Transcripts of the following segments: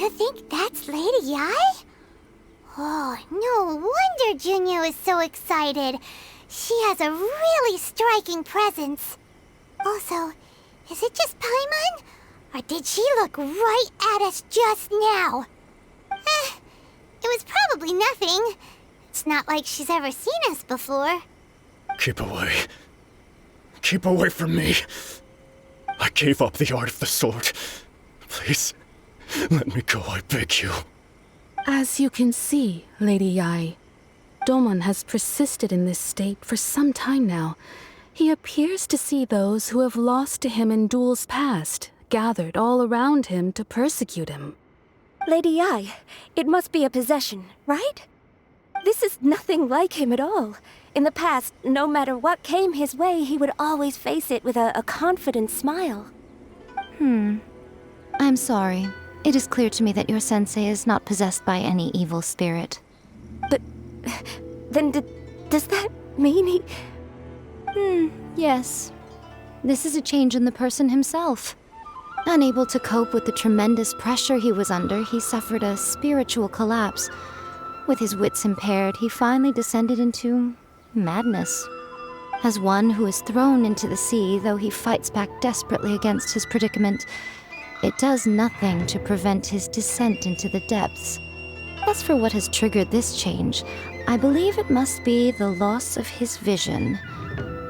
You think that's Lady Yae? Oh, no wonder Junyo is so excited. She has a really striking presence. Also, is it just Paimon? Or did she look right at us just now? It was probably nothing. It's not like she's ever seen us before. Keep away. Keep away from me. I gave up the art of the sword. Please, let me go, I beg you. As you can see, Lady Yae, Domon has persisted in this state for some time now. He appears to see those who have lost to him in duels past, gathered all around him to persecute him. Lady Yae, it must be a possession, right? This is nothing like him at all. In the past, no matter what came his way, he would always face it with a confident smile. I'm sorry. It is clear to me that your sensei is not possessed by any evil spirit. But then does that mean he... Yes. This is a change in the person himself. Unable to cope with the tremendous pressure he was under, he suffered a spiritual collapse. With his wits impaired, he finally descended into madness. As one who is thrown into the sea, though he fights back desperately against his predicament, it does nothing to prevent his descent into the depths. As for what has triggered this change, I believe it must be the loss of his vision.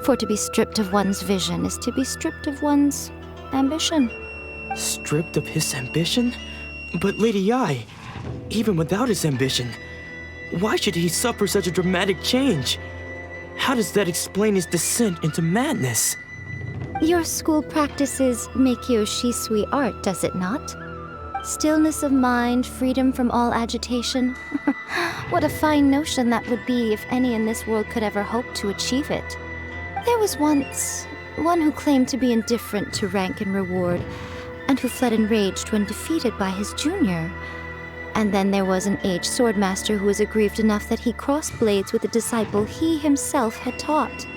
For to be stripped of one's vision is to be stripped of one's ambition. Stripped of his ambition? But Lady Yae, even without his ambition, why should he suffer such a dramatic change? How does that explain his descent into madness? Your school practices Meikyo Shisui art, does it not? Stillness of mind, freedom from all agitation. What a fine notion that would be if any in this world could ever hope to achieve it. There was once one who claimed to be indifferent to rank and reward, and who fled enraged when defeated by his junior. And then there was an aged swordmaster who was aggrieved enough that he crossed blades with a disciple he himself had taught.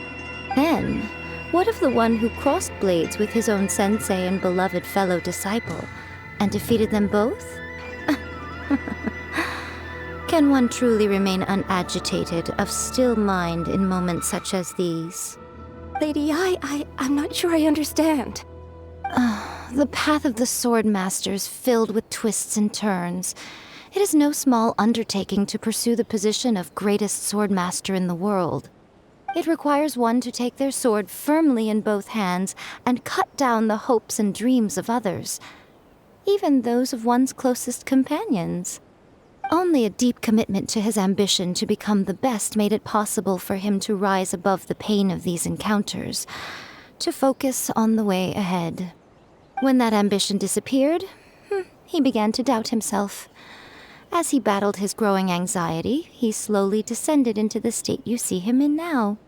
Then, what of the one who crossed blades with his own sensei and beloved fellow disciple, and defeated them both? Can one truly remain unagitated, of still mind in moments such as these? Lady Yae, I'm not sure I understand. The path of the swordmaster is filled with twists and turns. It is no small undertaking to pursue the position of greatest swordmaster in the world. It requires one to take their sword firmly in both hands and cut down the hopes and dreams of others, even those of one's closest companions. Only a deep commitment to his ambition to become the best made it possible for him to rise above the pain of these encounters, to focus on the way ahead. When that ambition disappeared, he began to doubt himself. As he battled his growing anxiety, he slowly descended into the state you see him in now.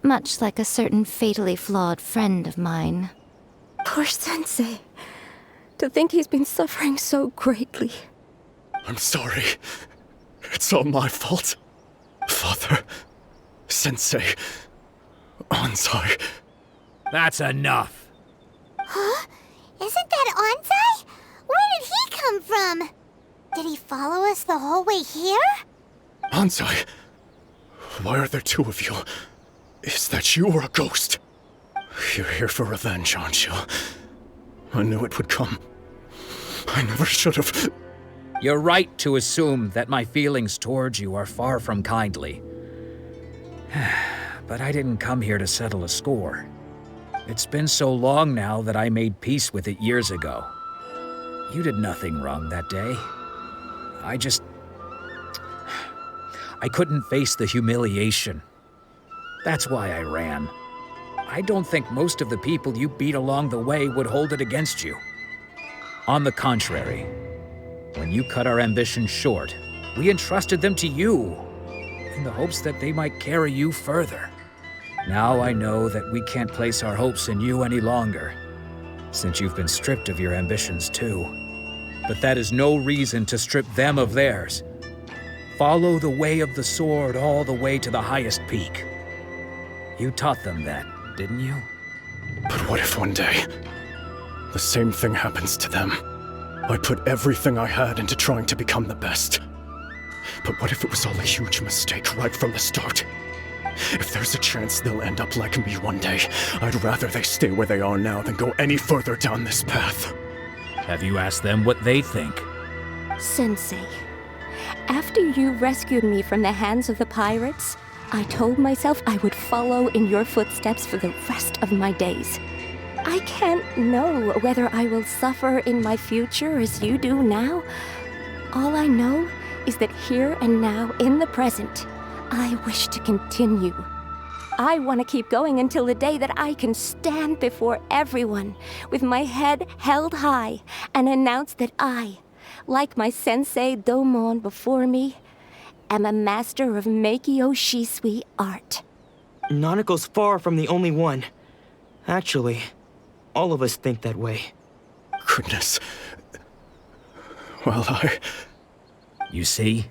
Much like a certain fatally flawed friend of mine. Poor sensei. To think he's been suffering so greatly. I'm sorry. It's all my fault. Father, Sensei, Ansai. That's enough. Huh? Isn't that Ansai? Where did he come from? Did he follow us the whole way here? Ansai, why are there two of you? Is that you or a ghost? You're here for revenge, aren't you? I knew it would come. I never should have. You're right to assume that my feelings towards you are far from kindly. But I didn't come here to settle a score. It's been so long now that I made peace with it years ago. You did nothing wrong that day. I couldn't face the humiliation. That's why I ran. I don't think most of the people you beat along the way would hold it against you. On the contrary, when you cut our ambitions short, we entrusted them to you, in the hopes that they might carry you further. Now I know that we can't place our hopes in you any longer, since you've been stripped of your ambitions too. But that is no reason to strip them of theirs. Follow the way of the sword all the way to the highest peak. You taught them that, didn't you? But what if one day, the same thing happens to them? I put everything I had into trying to become the best. But what if it was all a huge mistake right from the start? If there's a chance they'll end up like me one day, I'd rather they stay where they are now than go any further down this path. Have you asked them what they think? Sensei, after you rescued me from the hands of the pirates, I told myself I would follow in your footsteps for the rest of my days. I can't know whether I will suffer in my future as you do now. All I know is that here and now, in the present, I wish to continue. I want to keep going until the day that I can stand before everyone with my head held high and announce that I, like my sensei Domon before me, am a master of Meikyo Shisui art. Nanako's far from the only one. Actually, all of us think that way. Goodness. Well, You see?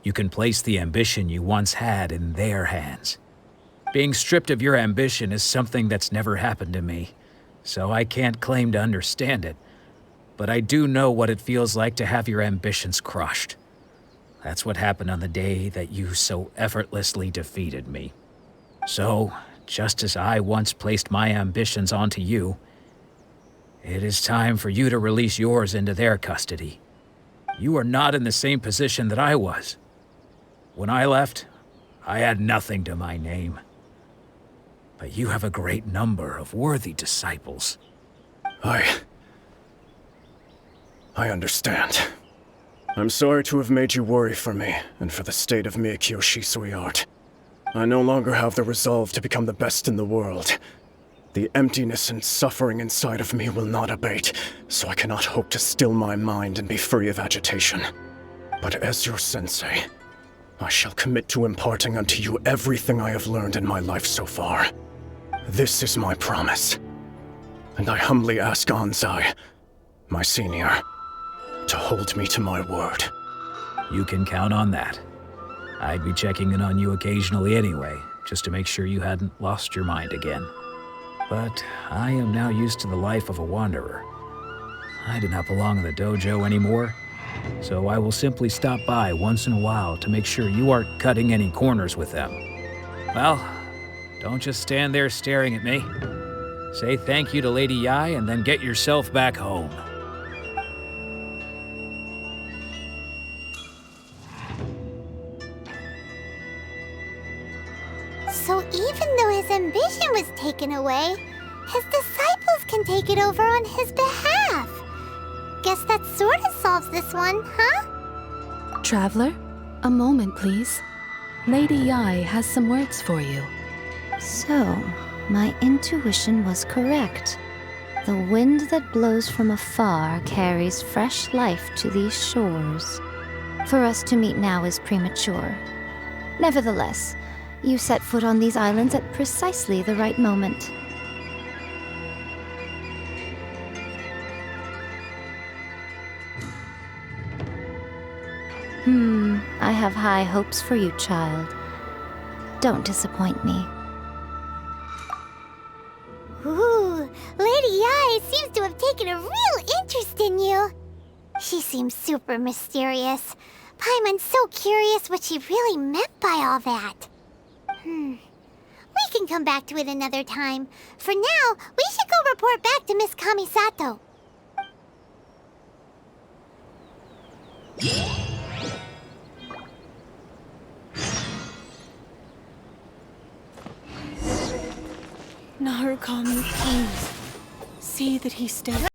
You can place the ambition you once had in their hands. Being stripped of your ambition is something that's never happened to me, so I can't claim to understand it. But I do know what it feels like to have your ambitions crushed. That's what happened on the day that you so effortlessly defeated me. So, just as I once placed my ambitions onto you, it is time for you to release yours into their custody. You are not in the same position that I was. When I left, I had nothing to my name. But you have a great number of worthy disciples. I understand. I'm sorry to have made you worry for me, and for the state of Meikyo Shisui art. I no longer have the resolve to become the best in the world. The emptiness and suffering inside of me will not abate, so I cannot hope to still my mind and be free of agitation. But as your sensei, I shall commit to imparting unto you everything I have learned in my life so far. This is my promise. And I humbly ask Anzai, my senior, to hold me to my word. You can count on that. I'd be checking in on you occasionally anyway, just to make sure you hadn't lost your mind again. But I am now used to the life of a wanderer. I do not belong in the dojo anymore, so I will simply stop by once in a while to make sure you aren't cutting any corners with them. Well, don't just stand there staring at me. Say thank you to Lady Yae and then get yourself back home. So even though his ambition was taken away, his disciples can take it over on his behalf. Guess that sort of solves this one, huh? Traveler, a moment, please. Lady Yae has some words for you. So, my intuition was correct. The wind that blows from afar carries fresh life to these shores. For us to meet now is premature. Nevertheless, you set foot on these islands at precisely the right moment. I have high hopes for you, child. Don't disappoint me. Ooh, Lady Yae seems to have taken a real interest in you. She seems super mysterious. Paimon's so curious what she really meant by all that. We can come back to it another time. For now, we should go report back to Miss Kamisato. Narukami, please. See that he stays.